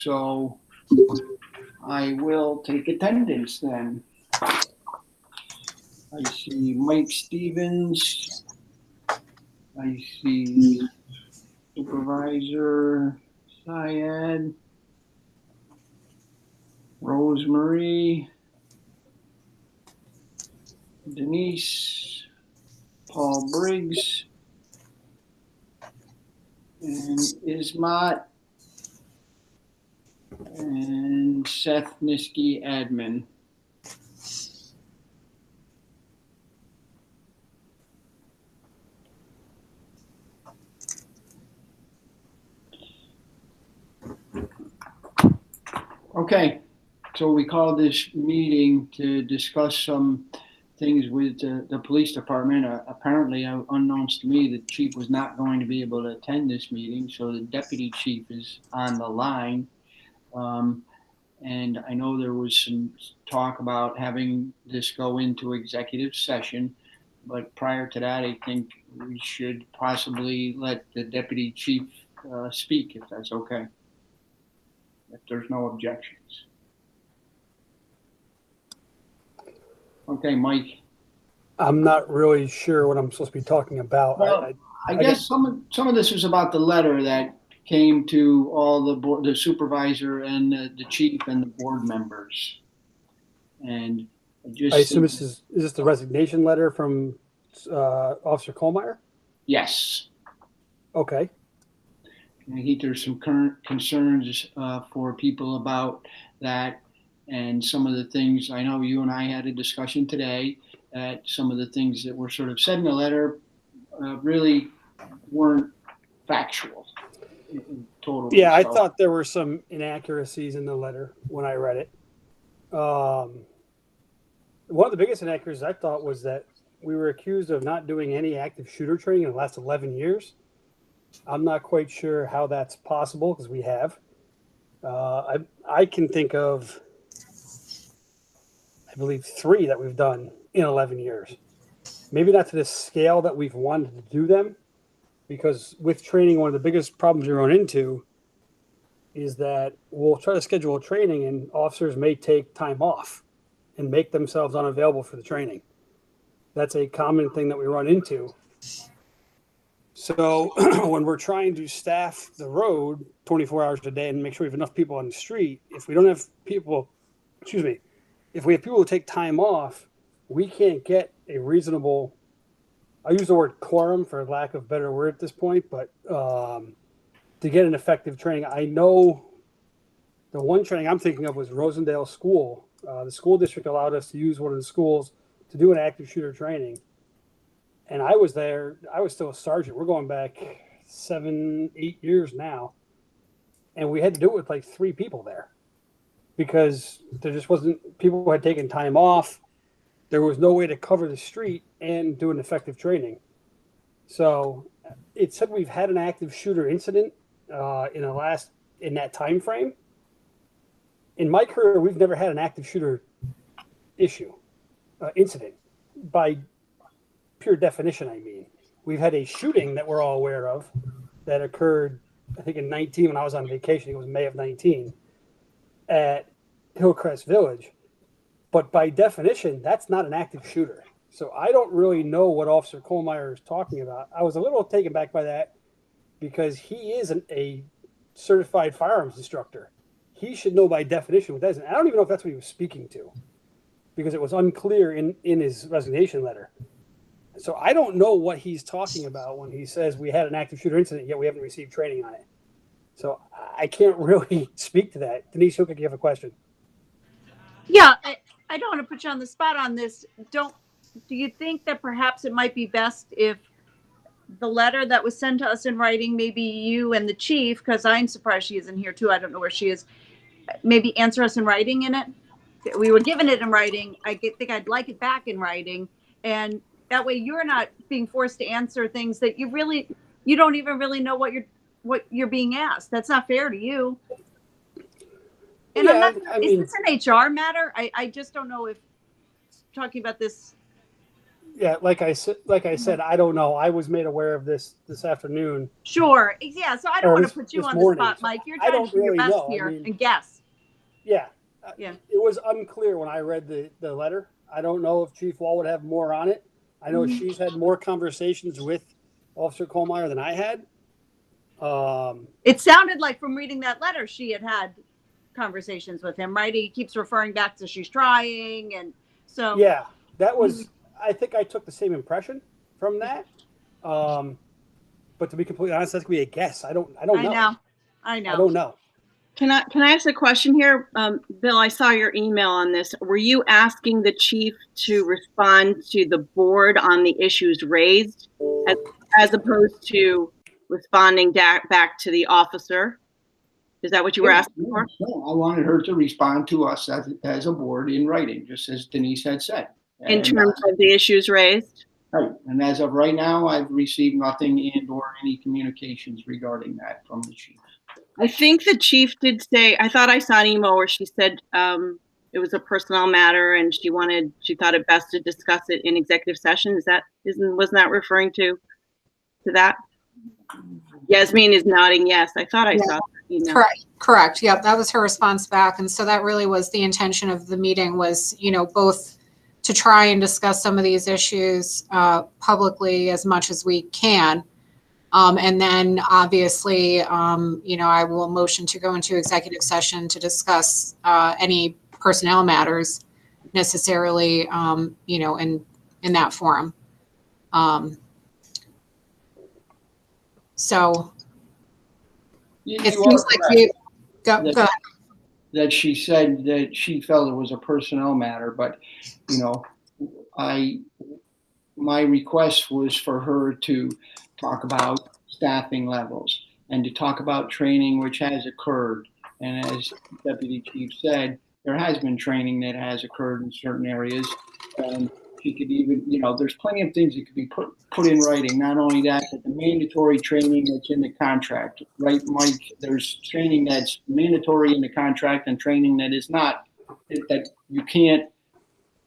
So I will take attendance then. I see Mike Stevens. I see Supervisor Syed, Rosemarie, Denise, Paul Briggs, and Ismat, and Seth Niski, admin. Okay, so we called this meeting to discuss some things with the police department. Apparently, unknowns to me, the chief was not going to be able to attend this meeting, so the deputy chief is on the line. And I know there was some talk about having this go into executive session, but prior to that, I think we should possibly let the deputy chief speak, if that's okay. If there's no objections. Okay, Mike. I'm not really sure what I'm supposed to be talking about. Well, I guess some of this was about the letter that came to all the board, the supervisor and the chief and the board members. And I assume is this the resignation letter from Officer Kohlmeyer? Yes. Okay. I think there's some current concerns for people about that, and some of the things, I know you and I had a discussion today, that some of the things that were sort of said in the letter really weren't factual in total. Yeah, I thought there were some inaccuracies in the letter when I read it. One of the biggest inaccuracies I thought was that we were accused of not doing any active shooter training in the last 11 years. I'm not quite sure how that's possible because we have. I can think of, I believe, 3 that we've done in 11 years. Maybe not to the scale that we've wanted to do them, because with training, one of the biggest problems we run into is that we'll try to schedule a training and officers may take time off and make themselves unavailable for the training. That's a common thing that we run into. So when we're trying to staff the road 24 hours a day and make sure we have enough people on the street, if we don't have people, if we have people who take time off, we can't get a reasonable, I use the word quorum for lack of a better word at this point, but to get an effective training. I know the one training I'm thinking of was Rosendale School. The school district allowed us to use one of the schools to do an active shooter training. And I was there, I was still a sergeant. We're going back 7-8 years now. And we had to do it with like 3 people there because there just wasn't, people had taken time off. There was no way to cover the street and do an effective training. So it said we've had an active shooter incident in that time frame. In my career, we've never had an active shooter incident. By pure definition, I mean. We've had a shooting that we're all aware of that occurred, I think, in 19 when I was on vacation. It was May of 19 at Hillcrest Village. But by definition, that's not an active shooter. So I don't really know what Officer Kohlmeyer is talking about. I was a little taken back by that because he is a certified firearms instructor. He should know by definition what that is. And I don't even know if that's what he was speaking to because it was unclear in his resignation letter. So I don't know what he's talking about when he says we had an active shooter incident, yet we haven't received training on it. So I can't really speak to that. Denise Hook, you have a question? Yeah, I don't want to put you on the spot on this. Do you think that perhaps it might be best if the letter that was sent to us in writing, maybe you and the chief, because I'm surprised she isn't here too. I don't know where she is. Maybe answer us in writing in it. We were given it in writing. I think I'd like it back in writing. And that way you're not being forced to answer things that you don't even really know what you're being asked. That's not fair to you. And yeah, is this an HR matter? I just don't know if talking about this. Yeah, like I said, I don't know. I was made aware of this afternoon Sure. Yeah. So I don't or want to put you this on the morning. spot, So Mike. You're I trying to don't do your really best know. I here mean, and guess. yeah, Yeah. it was unclear when I read the letter. I don't know if Chief Wall would have more on it. I know Mhm. she's had more conversations with Officer Kohlmeyer than I had. It sounded like from reading that letter, she had conversations with him, right? He keeps referring back to she's trying. And so, Yeah, that was. I think I took the same impression from that. Um, but to be completely honest, that's gonna be a guess. I don't I know. know. I I know. don't know. Can I ask a question here? Bill, I saw your email on this. Were you asking the chief to respond to the board on the issues raised as, as opposed to responding back to the officer? Is that what you were Yeah, asking no, for? no, I wanted her to respond to us as a board in writing, just as Denise had said. In And terms of the issues raised? right, and as of right now, I've received nothing and or any communications regarding that from the chief. I think the chief did say, I thought I saw an email where she said it was a personnel matter and she thought it best to discuss it in executive session. Wasn't that referring to that? Yasmin is nodding yes. I thought I Yeah. saw that email. Correct. Yep. That was her response back. And so that really was the intention of the meeting was, both to try and discuss some of these issues publicly as much as we can. And then obviously, I will motion to go into executive session to discuss any personnel matters necessarily, in that forum. So it You seems are like correct go ahead. that she said that she felt it was a personnel matter, but my request was for her to talk about staffing levels and to talk about training which has occurred. And as Deputy Chief said, there has been training that has occurred in certain areas. And she could even, there's plenty of things that could be put in writing. Not only that, but the mandatory training that's in the contract, right, Mike? There's training that's mandatory in the contract and training that is not, that you can't,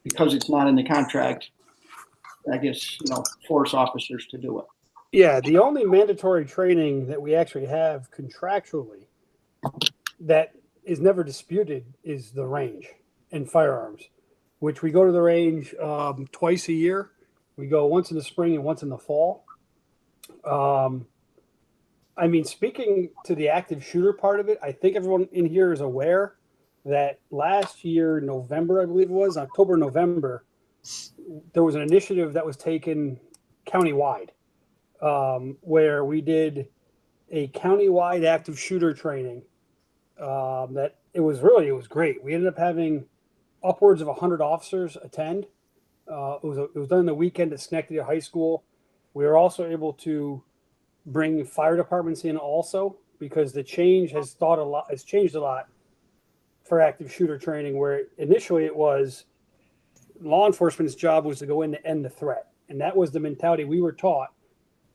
because it's not in the contract, I guess, force officers to do it. Yeah, the only mandatory training that we actually have contractually that is never disputed is the range and firearms, which we go to the range twice a year. We go once in the spring and once in the fall. I mean, speaking to the active shooter part of it, I think everyone in here is aware that last year, November, I believe it was, October, November, there was an initiative that was taken countywide where we did a countywide active shooter training. That it was great. We ended up having upwards of 100 officers attend. It was done in the weekend at Schenectady High School. We were also able to bring fire departments in also because the change has changed a lot for active shooter training. Where initially it was law enforcement's job was to go in to end the threat, and that was the mentality we were taught.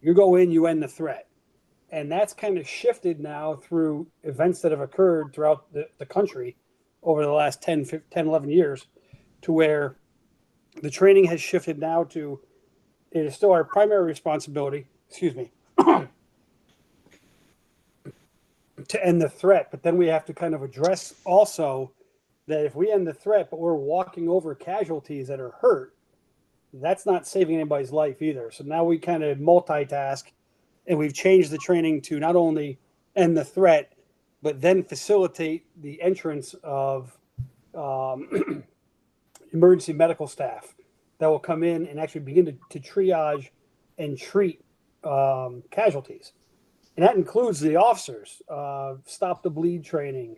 You go in, you end the threat. And that's kind of shifted now through events that have occurred throughout the country over the last 10, 11 years to where the training has shifted now to it is still our primary responsibility, to end the threat. But then we have to kind of address also that if we end the threat, but we're walking over casualties that are hurt, that's not saving anybody's life either. So now we kind of multitask. And we've changed the training to not only end the threat, but then facilitate the entrance of emergency medical staff that will come in and actually begin to triage and treat casualties. And that includes the officers, stop the bleed training,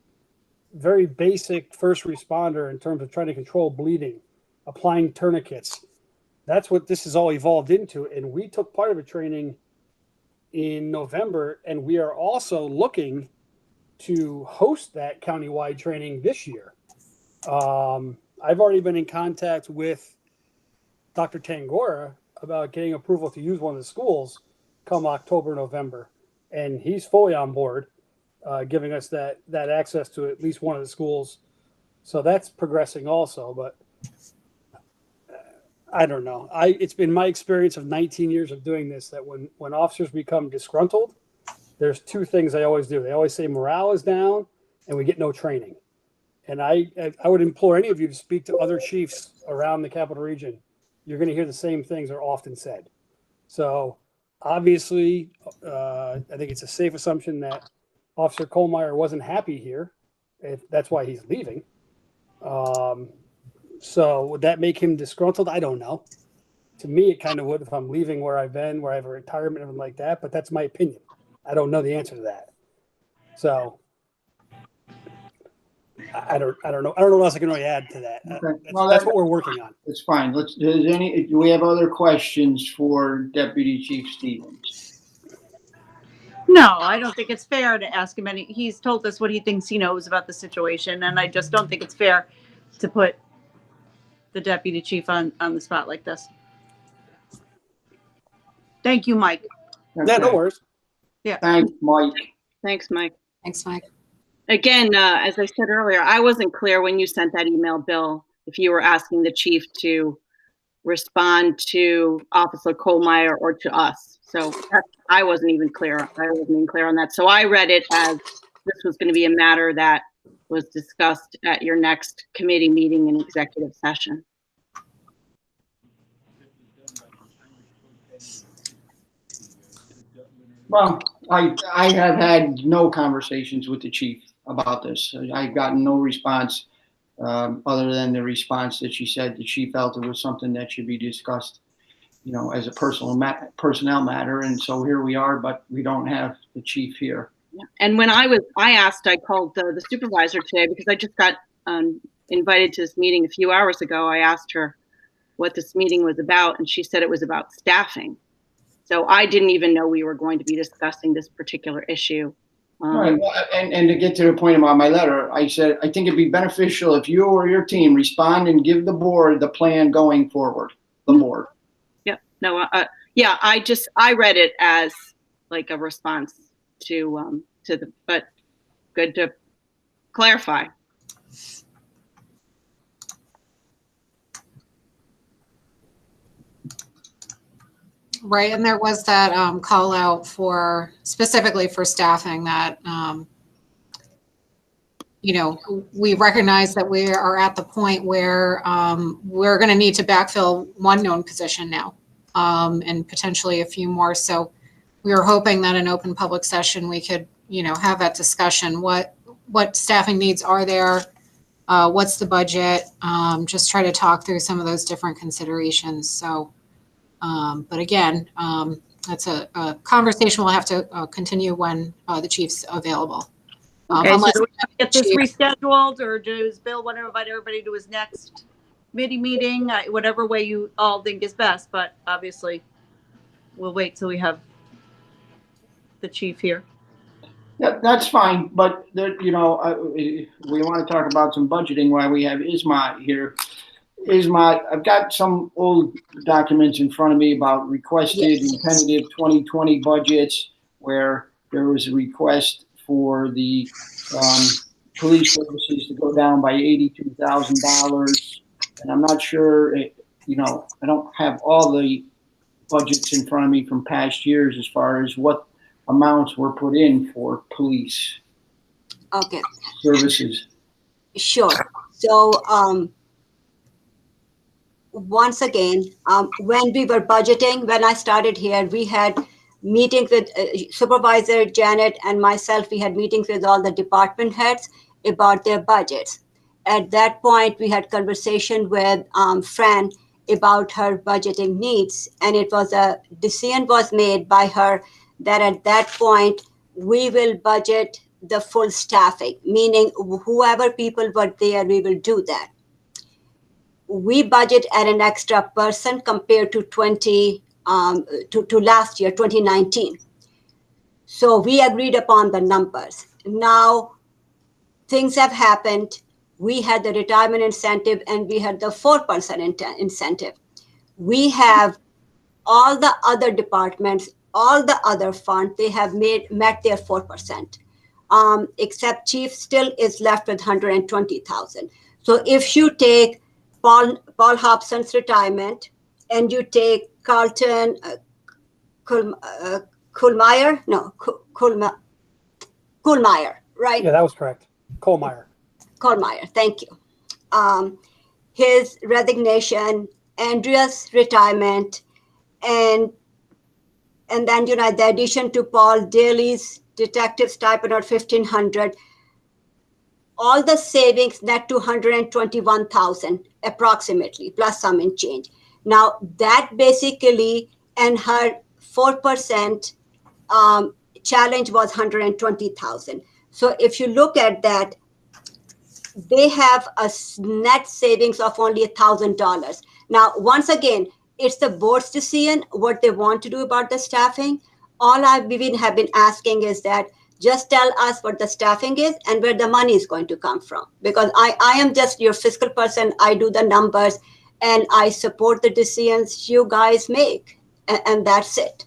very basic first responder in terms of trying to control bleeding, applying tourniquets. That's what this has all evolved into. And we took part of a training in November, and we are also looking to host that countywide training this year. I've already been in contact with Dr. Tangora about getting approval to use one of the schools come October, November, and he's fully on board, giving us that access to at least one of the schools. So that's progressing also. But I don't know. It's been my experience of 19 years of doing this that when officers become disgruntled, there's two things they always do. They always say morale is down and we get no training. And I would implore any of you to speak to other chiefs around the capital region. You're going to hear the same things are often said. So obviously, I think it's a safe assumption that Officer Kohlmeyer wasn't happy here. That's why he's leaving. So would that make him disgruntled? I don't know. To me, it kind of would if I'm leaving where I've been, where I have a retirement, and like that. But that's my opinion. I don't know the answer to that. So I don't know. I don't know what else I can really add to that. Okay. That's what we're working on. That's fine. Do we have other questions for Deputy Chief Stevens? No, I don't think it's fair to ask him any. He's told us what he thinks he knows about the situation, and I just don't think it's fair to put the deputy chief on the spot like this. Thank you, Mike. Yeah, no worries. Thanks, Mike. Thanks, Mike. Thanks, Mike. Again, as I said earlier, I wasn't clear when you sent that email, Bill, if you were asking the chief to respond to Officer Kohlmeyer or to us. So I wasn't even clear. I wasn't even clear on that. So I read it as this was going to be a matter that was discussed at your next committee meeting in executive session. Well, I have had no conversations with the chief about this. I've gotten no response other than the response that she said that she felt it was something that should be discussed, as a personnel matter. And so here we are, but we don't have the chief here. Yeah. And when I called the supervisor today because I just got invited to this meeting a few hours ago. I asked her what this meeting was about, and she said it was about staffing. So I didn't even know we were going to be discussing this particular issue. Right. Well, and to get to the point about my letter, I said, I think it'd be beneficial if you or your team respond and give the board the plan going forward, the board. Yeah, no, yeah, I read it as like a response to but good to clarify. Right, and there was that call out specifically for staffing that, we recognize that we are at the point where we're going to need to backfill one known position now, and potentially a few more. So we were hoping that in open public session we could, have that discussion. What staffing needs are there? What's the budget? Just try to talk through some of those different considerations. So. But again, that's a conversation we'll have to continue when the chief's available. Okay, so do we have to get this rescheduled, or does Bill want to invite everybody to his next committee meeting? Whatever way you all think is best, but obviously we'll wait till we have the chief here. Yeah, that's fine, but we want to talk about some budgeting while we have Isma here. I've got some old documents in front of me about requested and tentative 2020 budgets where there was a request for the police services to go down by $82,000. And I'm not sure, I don't have all the budgets in front of me from past years as far as what amounts were put in for police services. Sure. So, once again, when we were budgeting, when I started here, we had meetings with Supervisor Janet and myself. We had meetings with all the department heads about their budgets. At that point, we had conversation with Fran about her budgeting needs, and it was a decision was made by her that at that point we will budget the full staffing, meaning whoever people were there, we will do that. We budget at an extra person compared to to last year, 2019. So we agreed upon the numbers. Now things have happened. We had the retirement incentive and we had the 4% incentive. We have all the other departments, all the other funds, they have met their 4%. Except chief still is left with 120,000. So if you take Paul Hobson's retirement, and you take Carlton, Kuhlmeyer, right? Yeah, that was correct. Kohlmeyer. Kohlmeyer, thank you. His resignation, Andrea's retirement, and then the addition to Paul Daly's detective stipend of $1,500, all the savings net to $121,000 approximately, plus some in change. Now that basically, and her 4% challenge was $120,000. So if you look at that, they have a net savings of only $1,000. Now, once again, it's the board's decision what they want to do about the staffing. All have been asking is that just tell us what the staffing is and where the money is going to come from. Because I am just your fiscal person. I do the numbers and I support the decisions you guys make. And that's it.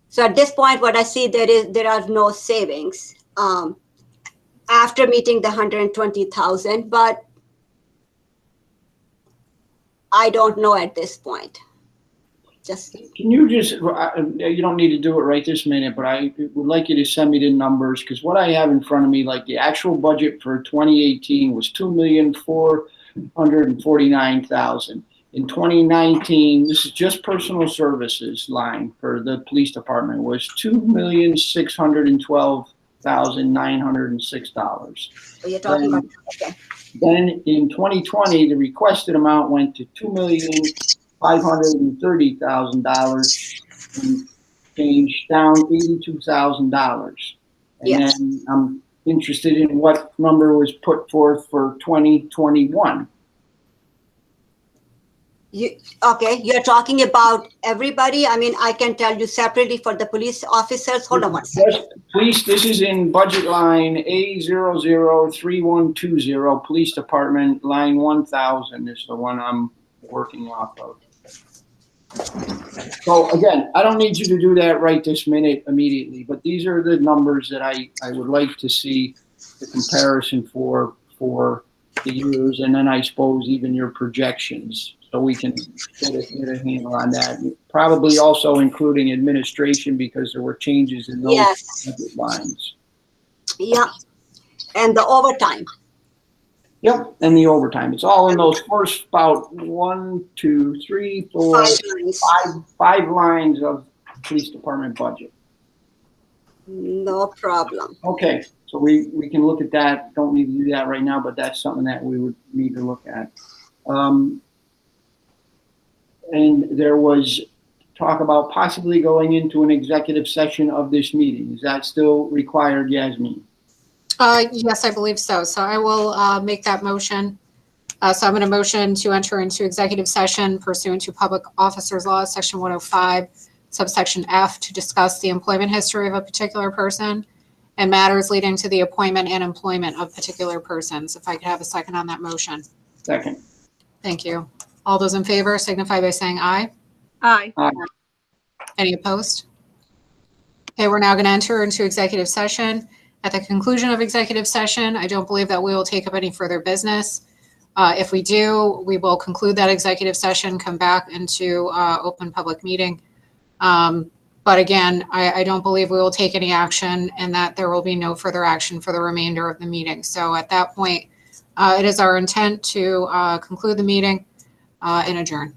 So at this point, what I see there are no savings after meeting the 120,000, but I don't know at this point. Just Can you just, you don't need to do it right this minute, but I would like you to send me the numbers, because what I have in front of me, like the actual budget for 2018 was $2,449,000. In 2019, this is just personal services line for the police department, was $2,612,906. you're talking about, okay. Then in 2020, the requested amount went to $2,530,000 and changed down $82,000. And Yes. then I'm interested in what number was put forth for 2021. Okay, you're talking about everybody? I mean, I can tell you separately for the police officers. Hold on one second. Yes, please, this is in budget line A003120, Police Department, line 1000 is the one I'm working off of. So again, I don't need you to do that right this minute immediately, but these are the numbers that I would like to see the comparison for the years, and then I suppose even your projections, so we can get a handle on that. Probably also including administration, because there were changes in those budget lines. Yeah, and the overtime. Yep, and the overtime. It's all in those first about 5 lines of police department budget. No problem. Okay, so we can look at that. Don't need to do that right now, but that's something that we would need to look at. And there was talk about possibly going into an executive session of this meeting. Is that still required, Yasmin? Yes, I believe so. So I will make that motion. So I'm going to motion to enter into executive session pursuant to Public Officers Law, Section 105, subsection F, to discuss the employment history of a particular person and matters leading to the appointment and employment of particular persons. If I could have a second on that motion. Second. Thank you. All those in favor signify by saying aye. Aye. Aye. Any opposed? Okay, we're now going to enter into executive session. At the conclusion of executive session, I don't believe that we will take up any further business. If we do, we will conclude that executive session, come back into open public meeting. But again, I don't believe we will take any action, and that there will be no further action for the remainder of the meeting. So at that point, it is our intent to conclude the meeting and adjourn.